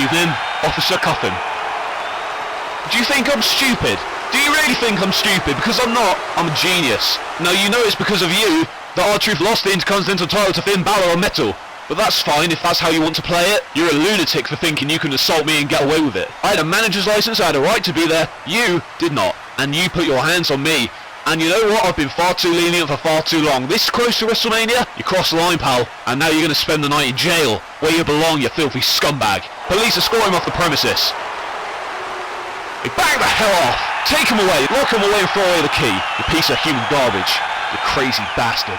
evening, Officer Cuffin. Do you think I'm stupid? Do you really think I'm stupid? Because I'm not. I'm a genius. Now you know it's because of you that R-Truth lost the Intercontinental title to Finn Balor on Metal. But that's fine if that's how you want to play it. You're a lunatic for thinking you can assault me and get away with it. I had a manager's license, I had a right to be there. You did not. And you put your hands on me. And you know what? I've been far too lenient for far too long. This close to WrestleMania, you crossed the line, pal. And now you're going to spend the night in jail, where you belong, you filthy scumbag. Police escort him off the premises. Hey, bang the hell off! Take him away, lock him away and throw away the key. You piece of human garbage. You crazy bastard.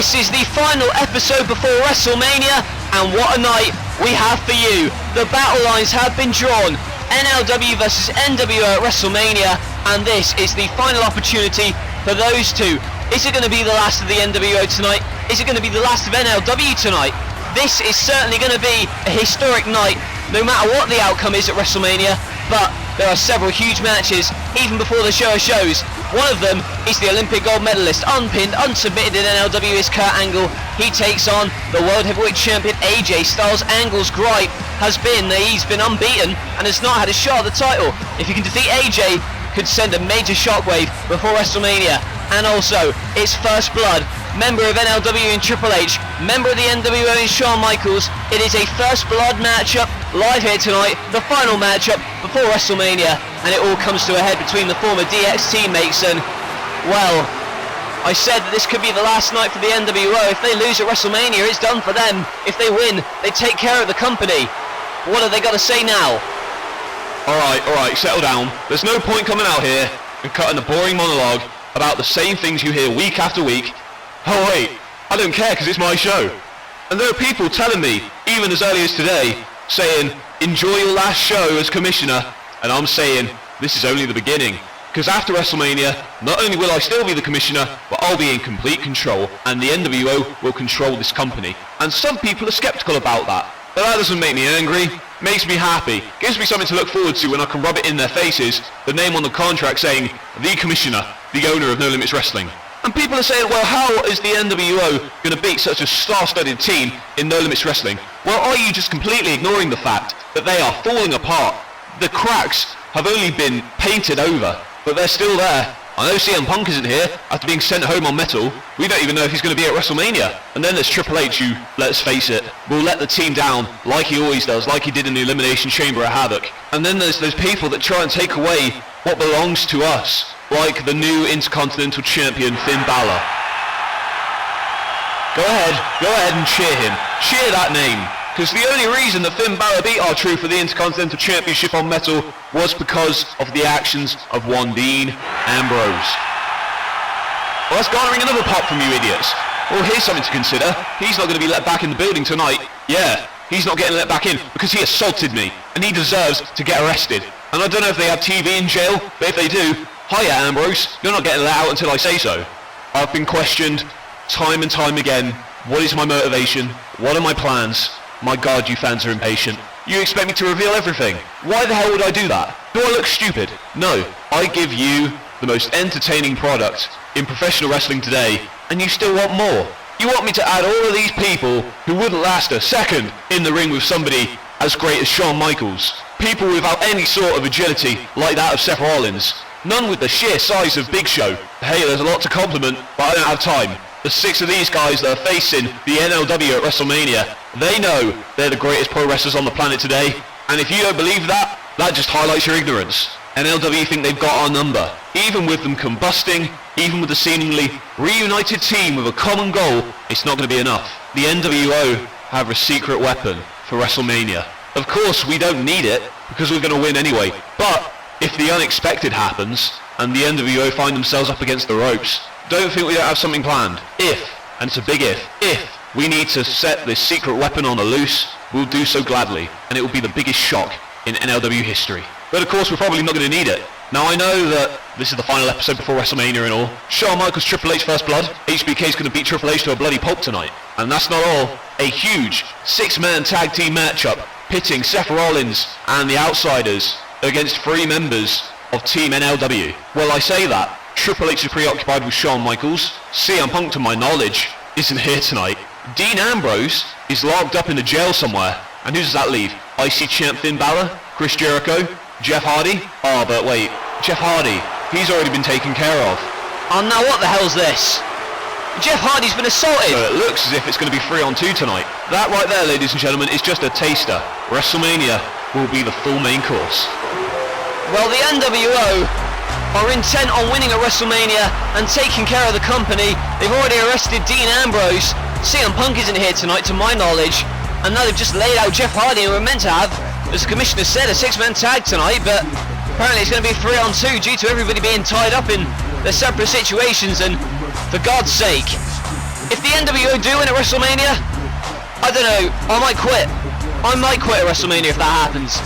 This is the final episode before WrestleMania, and what a night we have for you. The battle lines have been drawn. NLW versus NWO at WrestleMania, and this is the final opportunity for those two. Is it going to be the last of the NWO tonight? Is it going to be the last of NLW tonight? This is certainly going to be a historic night, no matter what the outcome is at WrestleMania, but there are several huge matches even before the show shows. One of them is the Olympic gold medalist, unpinned, unsubmitted in NLW is Kurt Angle. He takes on the World Heavyweight Champion AJ Styles. Angle's gripe has been that he's been unbeaten and has not had a shot at the title. If he can defeat AJ, could send a major shockwave before WrestleMania. And also, it's First Blood, member of NLW in Triple H, member of the NWO in Shawn Michaels. It is a First Blood matchup live here tonight, the final matchup before WrestleMania, and it all comes to a head between the former DX teammates. And well, I said that this could be the last night for the NWO. If they lose at WrestleMania, it's done for them. If they win, they take care of the company. What have they got to say now? Alright, settle down. There's no point coming out here and cutting a boring monologue about the same things you hear week after week. Oh wait, I don't care because it's my show. And there are people telling me, even as early as today, saying, enjoy your last show as commissioner. And I'm saying, this is only the beginning. Because after WrestleMania, not only will I still be the commissioner, but I'll be in complete control, and the NWO will control this company. And some people are skeptical about that. But that doesn't make me angry, makes me happy, gives me something to look forward to when I can rub it in their faces, the name on the contract saying, the commissioner, the owner of No Limits Wrestling. And people are saying, well, how is the NWO going to beat such a star-studded team in No Limits Wrestling? Well, are you just completely ignoring the fact that they are falling apart? The cracks have only been painted over, but they're still there. I know CM Punk isn't here after being sent home on Metal. We don't even know if he's going to be at WrestleMania. And then there's Triple H who, let's face it, will let the team down like he always does, like he did in the Elimination Chamber at Havoc. And then there's those people that try and take away what belongs to us, like the new Intercontinental Champion Finn Balor. Go ahead and cheer him. Cheer that name. Because the only reason that Finn Balor beat R-Truth for the Intercontinental Championship on Metal was because of the actions of one Dean Ambrose. Well, that's garnering another pop from you idiots. Well, here's something to consider. He's not going to be let back in the building tonight. Yeah, he's not getting let back in because he assaulted me, and he deserves to get arrested. And I don't know if they have TV in jail, but if they do, hiya Ambrose, you're not getting let out until I say so. I've been questioned time and time again. What is my motivation? What are my plans? My God, you fans are impatient. You expect me to reveal everything. Why the hell would I do that? Do I look stupid? No. I give you the most entertaining product in professional wrestling today, and you still want more. You want me to add all of these people who wouldn't last a second in the ring with somebody as great as Shawn Michaels. People without any sort of agility like that of Seth Rollins. None with the sheer size of Big Show. Hey, there's a lot to compliment, but I don't have time. The 6 of these guys that are facing the NLW at WrestleMania, they know they're the greatest pro wrestlers on the planet today. And if you don't believe that, that just highlights your ignorance. NLW think they've got our number. Even with them combusting, even with the seemingly reunited team with a common goal, it's not going to be enough. The NWO have a secret weapon for WrestleMania. Of course, we don't need it, because we're going to win anyway. But if the unexpected happens, and the NWO find themselves up against the ropes, don't think we don't have something planned. If, and it's a big if we need to set this secret weapon on a loose, we'll do so gladly, and it will be the biggest shock in NLW history. But of course, we're probably not going to need it. Now, I know that this is the final episode before WrestleMania and all. Shawn Michaels, Triple H First Blood. HBK's going to beat Triple H to a bloody pulp tonight. And that's not all. A huge 6-man tag team matchup pitting Seth Rollins and the Outsiders against 3 members of Team NLW. Well, I say that. Triple H is preoccupied with Shawn Michaels. CM Punk, to my knowledge, isn't here tonight. Dean Ambrose is locked up in a jail somewhere. And who does that leave? IC Champ Finn Balor? Chris Jericho? Jeff Hardy? Oh, but wait. Jeff Hardy. He's already been taken care of. Oh, now what the hell's this? Jeff Hardy's been assaulted. So it looks as if it's going to be 3-on-2 tonight. That right there, ladies and gentlemen, is just a taster. WrestleMania will be the full main course. Well, the NWO are intent on winning at WrestleMania and taking care of the company. They've already arrested Dean Ambrose. CM Punk isn't here tonight, to my knowledge. And now they've just laid out Jeff Hardy, and we're meant to have, as the commissioner said, a 6-man tag tonight, but apparently it's going to be 3-on-2 due to everybody being tied up in their separate situations. And for God's sake, if the NWO do win at WrestleMania, I don't know, I might quit. I might quit at WrestleMania if that happens.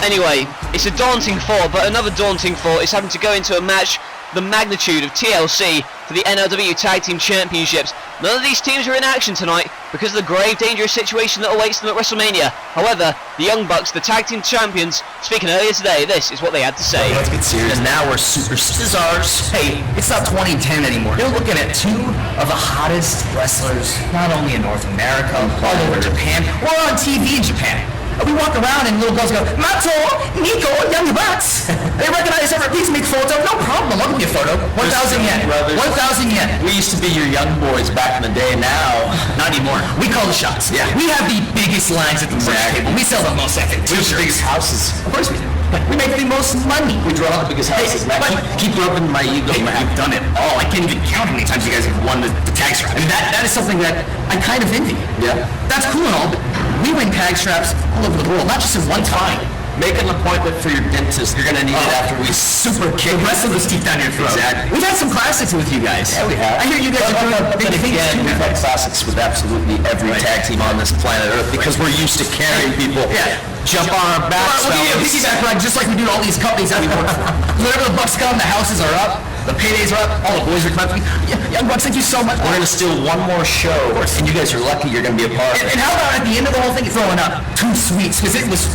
Anyway, it's a daunting thought, but another daunting thought is having to go into a match the magnitude of TLC for the NLW Tag Team Championships. None of these teams are in action tonight because of the grave, dangerous situation that awaits them at WrestleMania. However, the Young Bucks, the Tag Team Champions, speaking earlier today, this is what they had to say. Let's get serious. And now we're super stars. Hey, it's not 2010 anymore. You're looking at 2 of the hottest wrestlers, not only in North America, but all over Japan. We're on TV in Japan. We walk around and little girls go, Mato, Nico, Young Bucks. They recognize every please make photo. No problem. I'll give you a photo. 1,000 yen. 1,000 yen. We used to be your young boys back in the day. Now, not anymore. We call the shots. Yeah. We have the biggest lines at the merch table. We sell the most epic we have the t-shirts. biggest houses. Of course we do. We make the most money. We draw the biggest houses. Hey, but keep rubbing my ego. hey, you've done it all. I can't even count how many times you guys have won the tag strap. I mean, that is something that I kind of envy. Yeah. That's cool and all, but we win tag straps all over the world, not just in one time. Make an appointment for your dentist. You're going to need it after we super kick the rest of those teeth down your throat. Exactly. We've had some classics with you guys. Yeah, we have. I hear you guys are doing big things again, too. we've had classics with absolutely every tag team on this planet Earth because we're used to carrying people. Yeah. Jump on our backs. We'll give you a piggyback ride just like we do to all these companies that we work for. Whenever the bucks come, the houses are up, the paydays are up, all the boys are coming. Young Bucks, thank you so much. We're going to steal one more show, and you guys are lucky you're going to be a part of it. And how about at the end of the whole thing, throwing up 2 sweets, because it was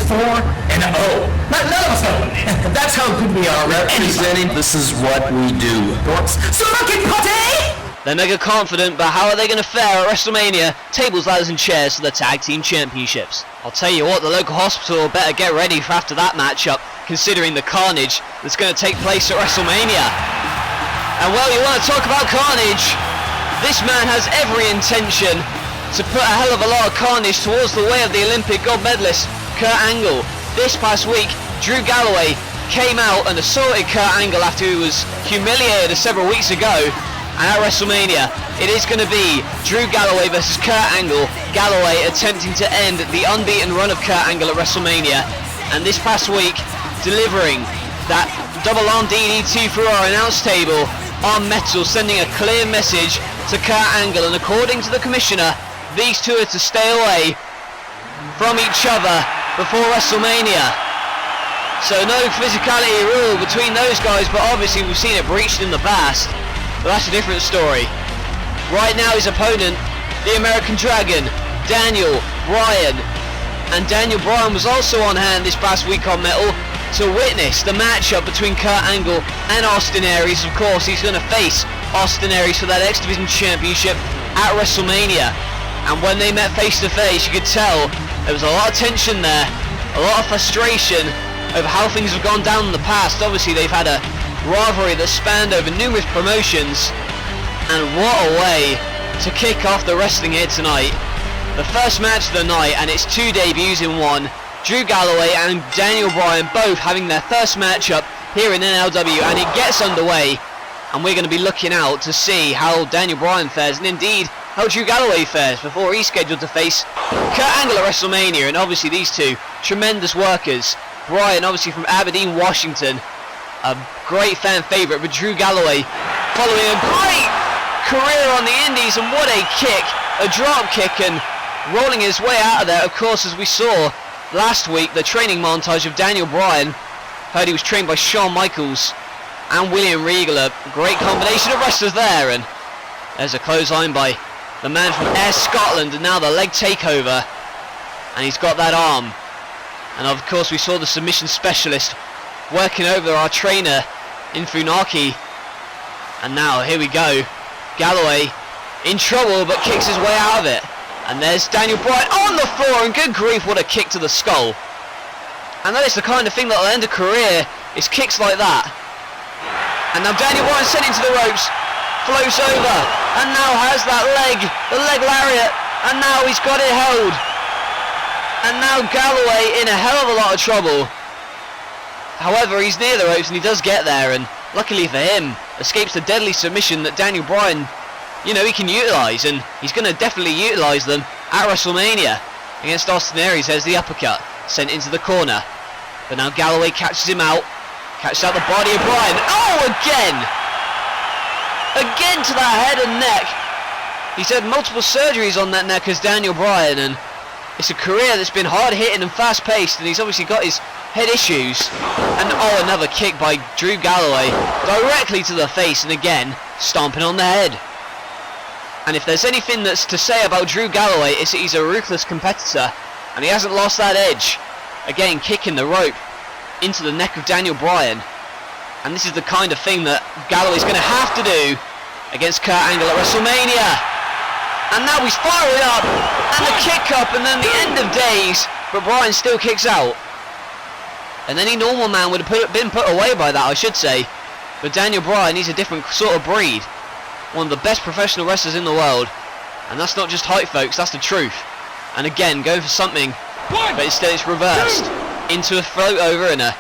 4-0. None of us know. That's how good we are. Representing, this is what we do. Super Kick Party! They're mega confident, but how are they going to fare at WrestleMania? Tables, ladders and chairs for the Tag Team Championships. I'll tell you what, the local hospital better get ready for after that matchup, considering the carnage that's going to take place at WrestleMania. And well, you want to talk about carnage? This man has every intention to put a hell of a lot of carnage towards the way of the Olympic gold medalist, Kurt Angle. This past week, Drew Galloway came out and assaulted Kurt Angle after he was humiliated several weeks ago. And at WrestleMania, it is going to be Drew Galloway versus Kurt Angle. Galloway attempting to end the unbeaten run of Kurt Angle at WrestleMania. And this past week, delivering that double arm DDT through our announce table on metal, sending a clear message to Kurt Angle. And according to the commissioner, these two are to stay away from each other before WrestleMania. So no physicality rule between those guys, but obviously we've seen it breached in the past. But that's a different story. Right now his opponent, the American Dragon, Daniel Bryan. And Daniel Bryan was also on hand this past week on Metal to witness the matchup between Kurt Angle and Austin Aries. Of course, he's going to face Austin Aries for that X Division Championship at WrestleMania. And when they met face to face, you could tell there was a lot of tension there, a lot of frustration over how things have gone down in the past. Obviously, they've had a rivalry that spanned over numerous promotions, and what a way to kick off the wrestling here tonight. The first match of the night, and it's 2 debuts in one. Drew Galloway and Daniel Bryan both having their first matchup here in NLW, and it gets underway, and we're going to be looking out to see how Daniel Bryan fares, and indeed how Drew Galloway fares before he's scheduled to face Kurt Angle at WrestleMania. And obviously these two tremendous workers. Bryan obviously from Aberdeen, Washington, a great fan favourite, but Drew Galloway following a great career on the Indies, and what a kick, a drop kick, and rolling his way out of there. Of course, as we saw last week, the training montage of Daniel Bryan, heard he was trained by Shawn Michaels and William Regal, a great combination of wrestlers there. And there's a clothesline by the man from Ayr, Scotland, and now the leg takeover, and he's got that arm. And of course we saw the submission specialist working over our trainer in Funaki, and now here we go, Galloway in trouble but kicks his way out of it, and there's Daniel Bryan on the floor, and good grief, what a kick to the skull. And that is the kind of thing that'll end a career, is kicks like that. And now Daniel Bryan sent into the ropes, floats over, and now has that leg, the leg lariat, and now he's got it held. And now Galloway in a hell of a lot of trouble. However, he's near the ropes and he does get there, and luckily for him, escapes the deadly submission that Daniel Bryan, you know, he can utilise, and he's going to definitely utilise them at WrestleMania against Austin Aries. There's the uppercut, sent into the corner. But now Galloway catches him out, catches out the body of Bryan. Oh, again! Again to the head and neck. He's had multiple surgeries on that neck as Daniel Bryan, and it's a career that's been hard hitting and fast paced, and he's obviously got his head issues. And oh, another kick by Drew Galloway directly to the face, and again stomping on the head. And if there's anything that's to say about Drew Galloway, it's that he's a ruthless competitor and he hasn't lost that edge. Again, kicking the rope into the neck of Daniel Bryan. And this is the kind of thing that Galloway's going to have to do against Kurt Angle at WrestleMania. And now he's firing up, and the kick up, and then the end of days, but Bryan still kicks out. And any normal man would have been put away by that, I should say. But Daniel Bryan, he's a different sort of breed. One of the best professional wrestlers in the world. And that's not just hype, folks, that's the truth. And again, going for something, but instead it's reversed. Into a float over and a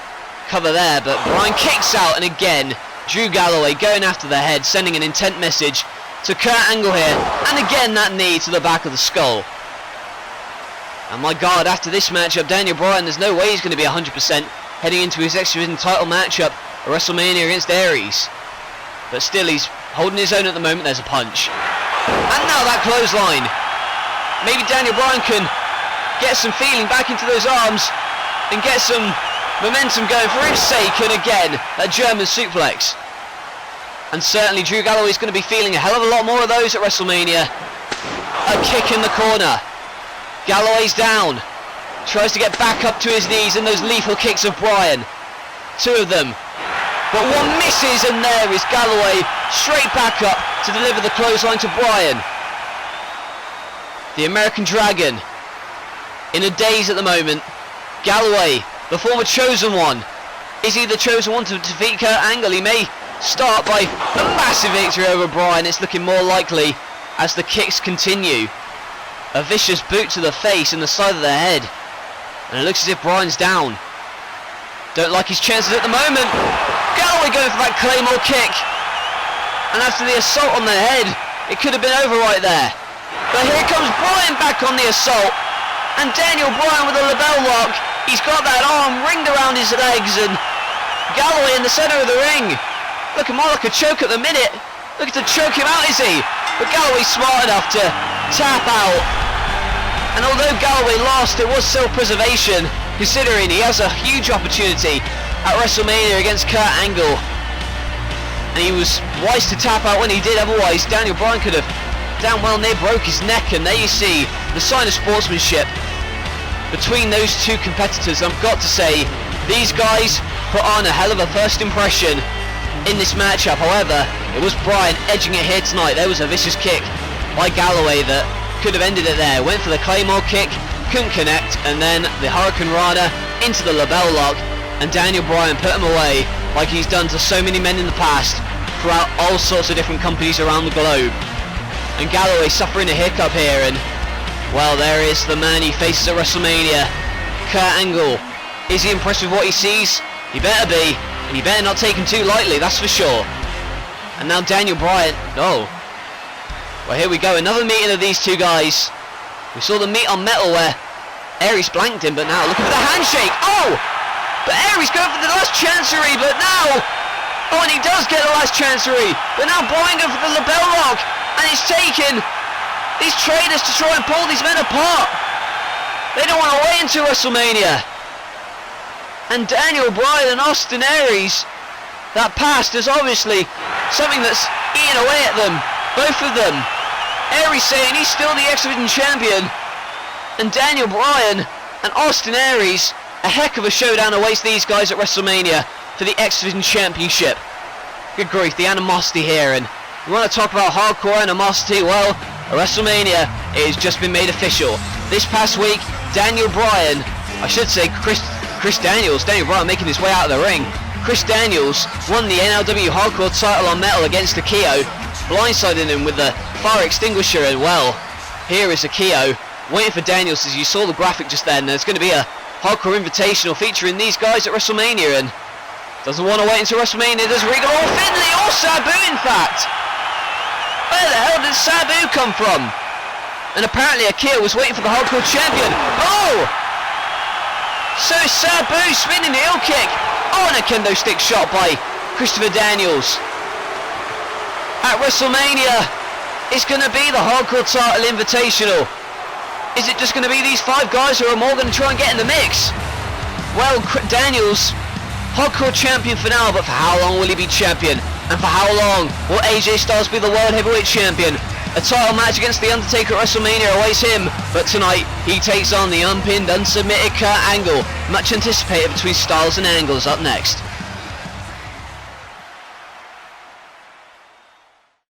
cover there, but Bryan kicks out, and again, Drew Galloway going after the head, sending an intent message to Kurt Angle here, and again that knee to the back of the skull. And my God, after this matchup, Daniel Bryan, there's no way he's going to be 100% heading into his X-Division title matchup at WrestleMania against Aries. But still, he's holding his own at the moment. There's a punch. And now that clothesline. Maybe Daniel Bryan can get some feeling back into those arms and get some momentum going for his sake, and again, that German suplex. And certainly Drew Galloway's going to be feeling a hell of a lot more of those at WrestleMania. A kick in the corner. Galloway's down. Tries to get back up to his knees, and those lethal kicks of Bryan. Two of them. But one misses, and there is Galloway straight back up to deliver the clothesline to Bryan. The American Dragon in a daze at the moment. Galloway, the former chosen one. Is he the chosen one to defeat Kurt Angle? He may start by a massive victory over Bryan. It's looking more likely as the kicks continue. A vicious boot to the face and the side of the head. And it looks as if Bryan's down. Don't like his chances at the moment. Galloway going for that Claymore kick. And after the assault on the head, it could have been over right there. But here comes Bryan back on the assault. And Daniel Bryan with a label lock. He's got that arm ringed around his legs, and Galloway in the centre of the ring. Looking more like a choke at the minute. Looking to choke him out, is he? But Galloway's smart enough to tap out. And although Galloway lost, it was self-preservation, considering he has a huge opportunity at WrestleMania against Kurt Angle. And he was wise to tap out when he did, otherwise Daniel Bryan could have damn well near broke his neck. And there you see the sign of sportsmanship between those two competitors. I've got to say, these guys put on a hell of a first impression in this matchup. However, it was Bryan edging it here tonight. There was a vicious kick by Galloway that could have ended it there. Went for the Claymore kick, couldn't connect, and then the Hurricane Rana into the label lock, and Daniel Bryan put him away like he's done to so many men in the past throughout all sorts of different companies around the globe. And Galloway suffering a hiccup here, and well, there is the man he faces at WrestleMania, Kurt Angle. Is he impressed with what he sees? He better be, and he better not take him too lightly, that's for sure. And now Daniel Bryan. Oh. Well, here we go, another meeting of these two guys. We saw the meet on metal where Aries blanked him, but now look at the handshake. Oh! But Aries going for the last chancery, but now... Oh, and he does get the last chancery. But now Bryan going for the lapel lock. And it's taken these traitors to try and pull these men apart. They don't want to wait until WrestleMania. And Daniel Bryan and Austin Aries, that past is obviously something that's eating away at them. Both of them. Aries saying he's still the X Division champion. And Daniel Bryan and Austin Aries, a heck of a showdown awaits these guys at WrestleMania for the X Division championship. Good grief, the animosity here. And you want to talk about hardcore animosity? Well, at WrestleMania, it has just been made official. This past week, Daniel Bryan, I should say Chris Daniels, Daniel Bryan making his way out of the ring. Chris Daniels won the NLW Hardcore title on metal against Akio, blindsiding him with the fire extinguisher, and well, here is Akio waiting for Daniels. As you saw the graphic just then, there's going to be a Hardcore Invitational featuring these guys at WrestleMania, and doesn't want to wait until WrestleMania, does Regal or Finlay or Sabu in fact. Where the hell did Sabu come from? And apparently Akio was waiting for the Hardcore champion. Oh! So Sabu spinning the heel kick. Oh, and a kendo stick shot by Christopher Daniels. At WrestleMania, it's going to be the Hardcore title invitational. Is it just going to be these five guys who are more going to try and get in the mix? Well, Daniels, Hardcore champion for now, but for how long will he be champion? And for how long will AJ Styles be the World Heavyweight Champion? A title match against The Undertaker at WrestleMania awaits him, but tonight he takes on the unpinned, unsubmitted Kurt Angle. Much anticipated between Styles and Angle's up next.